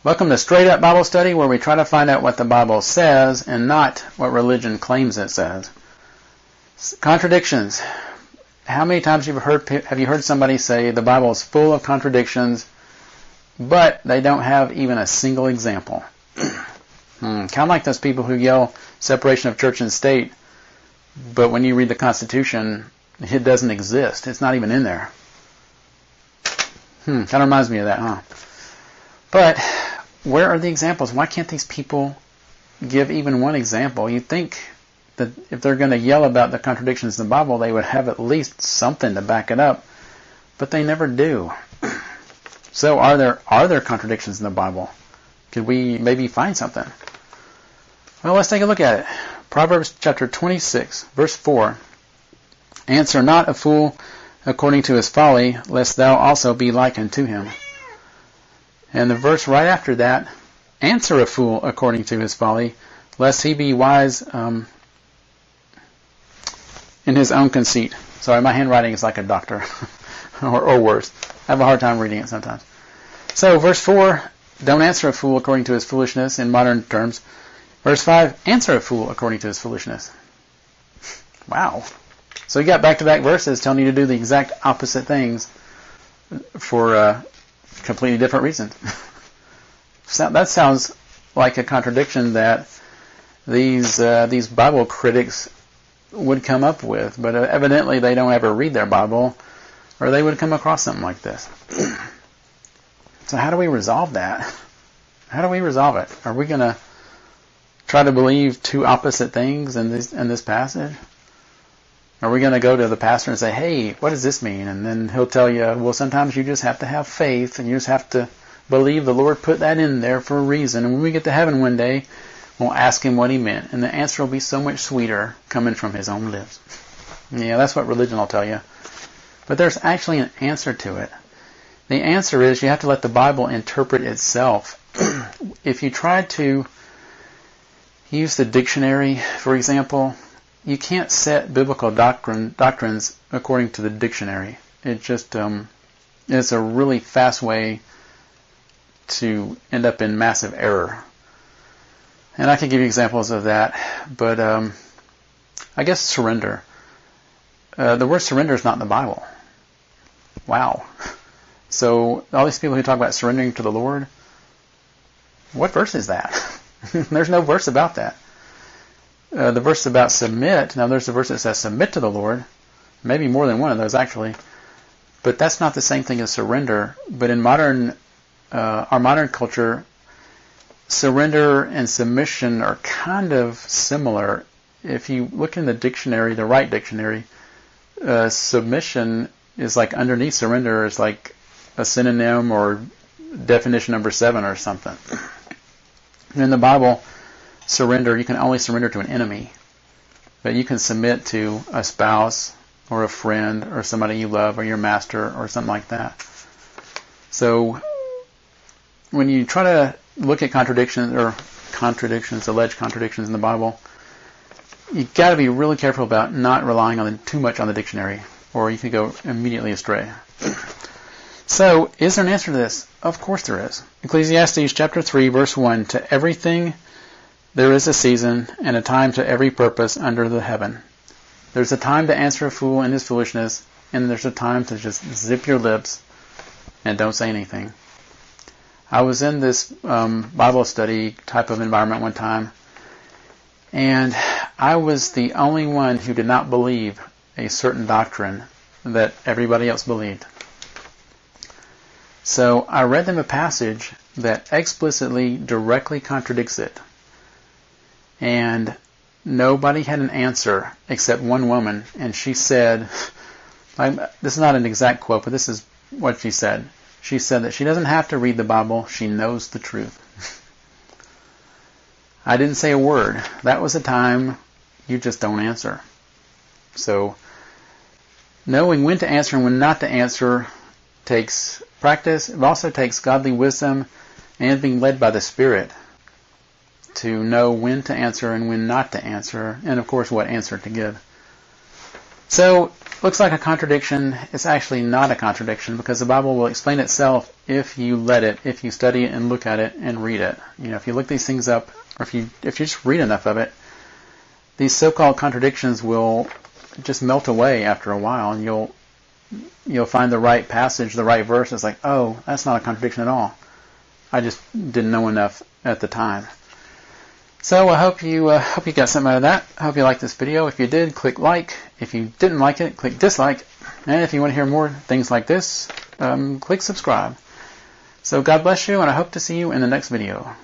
Welcome to Straight Up Bible Study, where we try to find out what the Bible says and not what religion claims it says. Contradictions. How many times have you heard somebody say the Bible is full of contradictions, but they don't have even a single example? Kind of like those people who yell separation of church and state, but when you read the Constitution, it doesn't exist. It's not even in there. Kind of reminds me of that, huh? But where are the examples? Why can't these people give even one example? You'd think that if they're going to yell about the contradictions in the Bible, they would have at least something to back it up, but they never do. So are there contradictions in the Bible? Could we maybe find something? Well, let's take a look at it. Proverbs chapter 26, verse 4. Answer not a fool according to his folly, lest thou also be like unto him. And the verse right after that, answer a fool according to his folly, lest he be wise in his own conceit. Sorry, my handwriting is like a doctor, or worse. I have a hard time reading it sometimes. So, verse 4, don't answer a fool according to his foolishness in modern terms. Verse 5, answer a fool according to his foolishness. Wow. So you got back-to-back verses telling you to do the exact opposite things for completely different reasons. So that sounds like a contradiction that these Bible critics would come up with, but evidently they don't ever read their Bible, or they would come across something like this. So how do we resolve that? How do we resolve it? Are we going to try to believe two opposite things in this passage? Are we going to go to the pastor and say, hey, what does this mean? And then he'll tell you, well, sometimes you just have to have faith, and you just have to believe the Lord put that in there for a reason. And when we get to heaven one day, we'll ask him what he meant. And the answer will be so much sweeter coming from his own lips. Yeah, that's what religion will tell you. But there's actually an answer to it. The answer is you have to let the Bible interpret itself. If you try to use the dictionary, for example, you can't set biblical doctrines according to the dictionary. It just it's a really fast way to end up in massive error. And I can give you examples of that, but I guess surrender. The word surrender is not in the Bible. Wow. So all these people who talk about surrendering to the Lord, what verse is that? There's no verse about that. The verse about submit, now there's a verse that says submit to the Lord, maybe more than one of those actually, but that's not the same thing as surrender. But in our modern culture, surrender and submission are kind of similar. If you look in the dictionary, the right dictionary, submission is like underneath surrender is like a synonym or definition number 7 or something. And in the Bible, surrender, you can only surrender to an enemy, but you can submit to a spouse or a friend or somebody you love or your master or something like that. So when you try to look at alleged contradictions in the Bible, you've got to be really careful about not relying on too much on the dictionary, or you could go immediately astray. So, is there an answer to this? Of course there is. Ecclesiastes chapter 3, verse 1, to everything there is a season and a time to every purpose under the heaven. There's a time to answer a fool in his foolishness, and there's a time to just zip your lips and don't say anything. I was in this Bible study type of environment one time, and I was the only one who did not believe a certain doctrine that everybody else believed. So I read them a passage that explicitly, directly contradicts it. And nobody had an answer except one woman, and she said, this is not an exact quote, but this is what she said. She said that she doesn't have to read the Bible, she knows the truth. I didn't say a word. That was a time you just don't answer. So knowing when to answer and when not to answer takes practice. It also takes godly wisdom and being led by the Spirit to know when to answer and when not to answer, and of course what answer to give. So, looks like a contradiction. It's actually not a contradiction because the Bible will explain itself if you let it, if you study it and look at it and read it. If you look these things up, or if you just read enough of it, these so-called contradictions will just melt away after a while, and you'll find the right passage, the right verse. It's like, oh, that's not a contradiction at all. I just didn't know enough at the time. So I hope you got something out of that. I hope you liked this video. If you did, click like. If you didn't like it, click dislike. And if you want to hear more things like this, click subscribe. So God bless you, and I hope to see you in the next video.